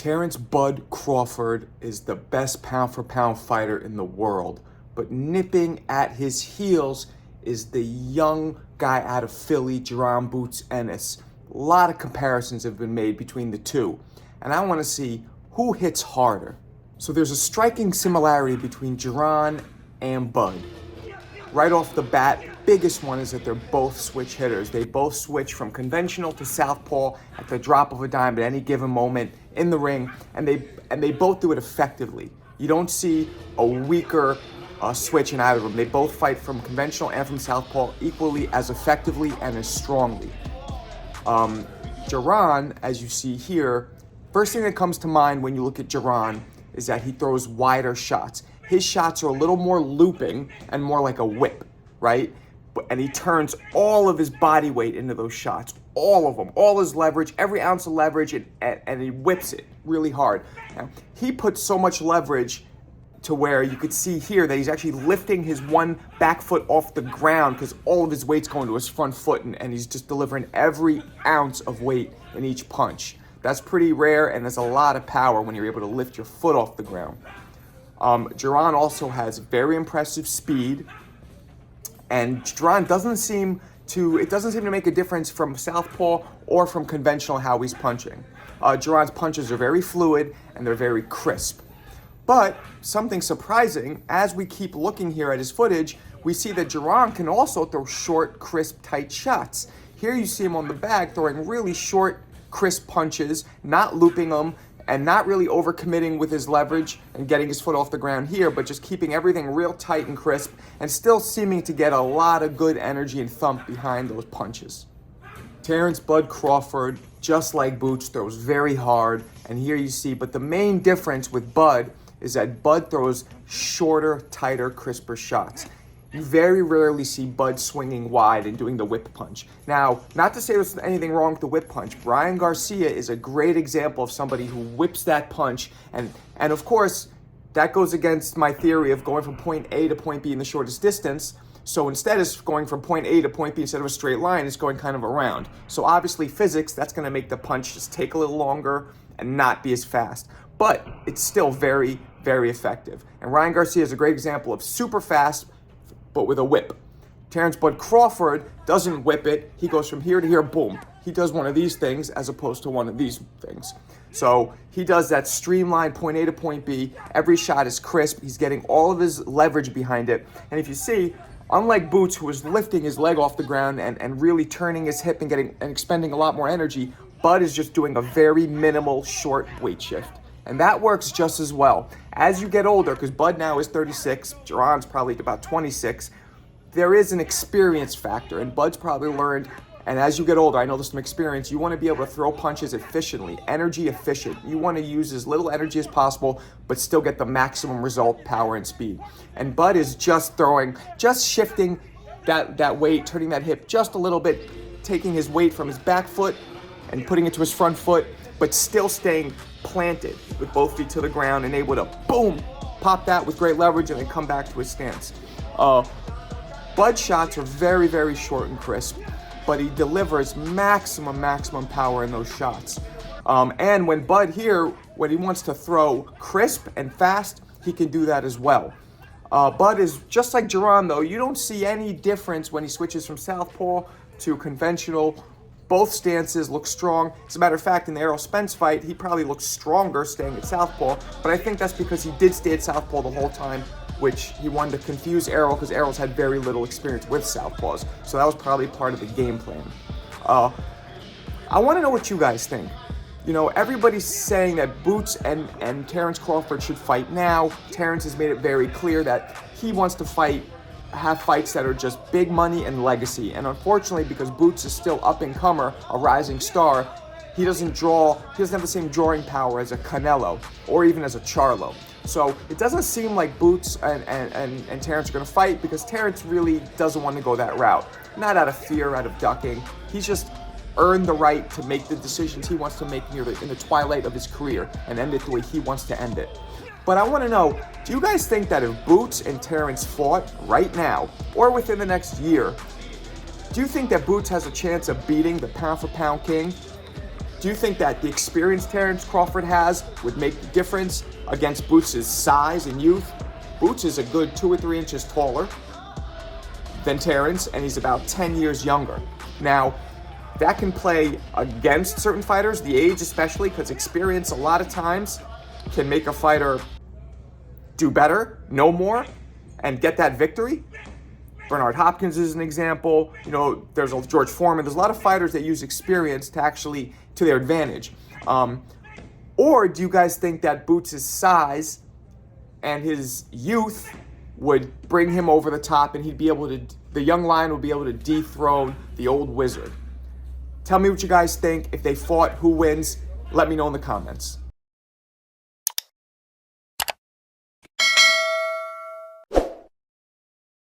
Terence "Bud" Crawford is the best pound-for-pound fighter in the world, but nipping at his heels is the young guy out of Philly, Jaron Boots Ennis. A lot of comparisons have been made between the two, and I want to see who hits harder. So there's a striking similarity between Jaron and Bud. Right off the bat, biggest one is that they're both switch hitters. They both switch from conventional to southpaw at the drop of a dime at any given moment in the ring, and they both do it effectively. You don't see a weaker switch in either of them. They both fight from conventional and from southpaw equally as effectively and as strongly. Jaron, as you see here, first thing that comes to mind when you look at Jaron is that he throws wider shots. His shots are a little more looping and more like a whip, right? And he turns all of his body weight into those shots, all of them, all his leverage, every ounce of leverage, and he whips it really hard. Now, he puts so much leverage to where you could see here that he's actually lifting his one back foot off the ground because all of his weight's going to his front foot, and he's just delivering every ounce of weight in each punch. That's pretty rare, and there's a lot of power when you're able to lift your foot off the ground. Jaron also has very impressive speed, and Jaron doesn't seem to make a difference from southpaw or from conventional how he's punching. Jaron's punches are very fluid and they're very crisp. But something surprising, as we keep looking here at his footage, we see that Jaron can also throw short, crisp, tight shots. Here you see him on the back throwing really short, crisp punches, not looping them, and not really overcommitting with his leverage and getting his foot off the ground here, but just keeping everything real tight and crisp and still seeming to get a lot of good energy and thump behind those punches. Terence "Bud" Crawford, just like Boots, throws very hard, and here you see, but the main difference with Bud is that Bud throws shorter, tighter, crisper shots. You very rarely see Bud swinging wide and doing the whip punch. Now, not to say there's anything wrong with the whip punch. Brian Garcia is a great example of somebody who whips that punch. And of course, that goes against my theory of going from point A to point B in the shortest distance. So instead of going from point A to point B instead of a straight line, it's going kind of around. So obviously physics, that's going to make the punch just take a little longer and not be as fast. But it's still very, very effective. And Ryan Garcia is a great example of super fast, but with a whip. Terence "Bud" Crawford doesn't whip it. He goes from here to here, boom. He does one of these things as opposed to one of these things. So he does that streamlined point A to point B. Every shot is crisp. He's getting all of his leverage behind it. And if you see, unlike Boots, who is lifting his leg off the ground and really turning his hip and expending a lot more energy, Bud is just doing a very minimal short weight shift. And that works just as well. As you get older, because Bud now is 36, Jaron's probably about 26, there is an experience factor, and Bud's probably learned, and as you get older, I know this from experience, you want to be able to throw punches efficiently, energy efficient. You want to use as little energy as possible, but still get the maximum result, power, and speed. And Bud is just shifting that weight, turning that hip just a little bit, taking his weight from his back foot and putting it to his front foot, but still staying planted with both feet to the ground and able to, boom, pop that with great leverage and then come back to his stance. Bud's shots are very, very short and crisp, but he delivers maximum power in those shots. And when Bud here, when he wants to throw crisp and fast, he can do that as well. Bud is just like Jaron, though. You don't see any difference when he switches from southpaw to conventional. Both stances look strong. As a matter of fact, in the Errol Spence fight, he probably looks stronger staying at southpaw, but I think that's because he did stay at southpaw the whole time, which he wanted to confuse Errol because Errol's had very little experience with southpaws, so that was probably part of the game plan. I want to know what you guys think. You know, everybody's saying that Boots and Terence Crawford should fight now. Terence has made it very clear that he wants to have fights that are just big money and legacy. And unfortunately, because Boots is still up-and-comer, a rising star, he doesn't have the same drawing power as a Canelo or even as a Charlo. So it doesn't seem like Boots and Terence are going to fight because Terence really doesn't want to go that route. Not out of fear, out of ducking. He's just earned the right to make the decisions he wants to make in the twilight of his career and end it the way he wants to end it. But I want to know, do you guys think that if Boots and Terence fought right now or within the next year, do you think that Boots has a chance of beating the pound-for-pound king? Do you think that the experience Terence Crawford has would make the difference against Boots' size and youth? Boots is a good 2 or 3 inches taller than Terence, and he's about 10 years younger. Now, that can play against certain fighters, the age especially, because experience a lot of times can make a fighter do better, know more, and get that victory. Bernard Hopkins is an example. You know, there's a George Foreman. There's a lot of fighters that use experience to their advantage. Or do you guys think that Boots' size and his youth would bring him over the top, and the young lion would be able to dethrone the old wizard? Tell me what you guys think. If they fought, who wins? Let me know in the comments.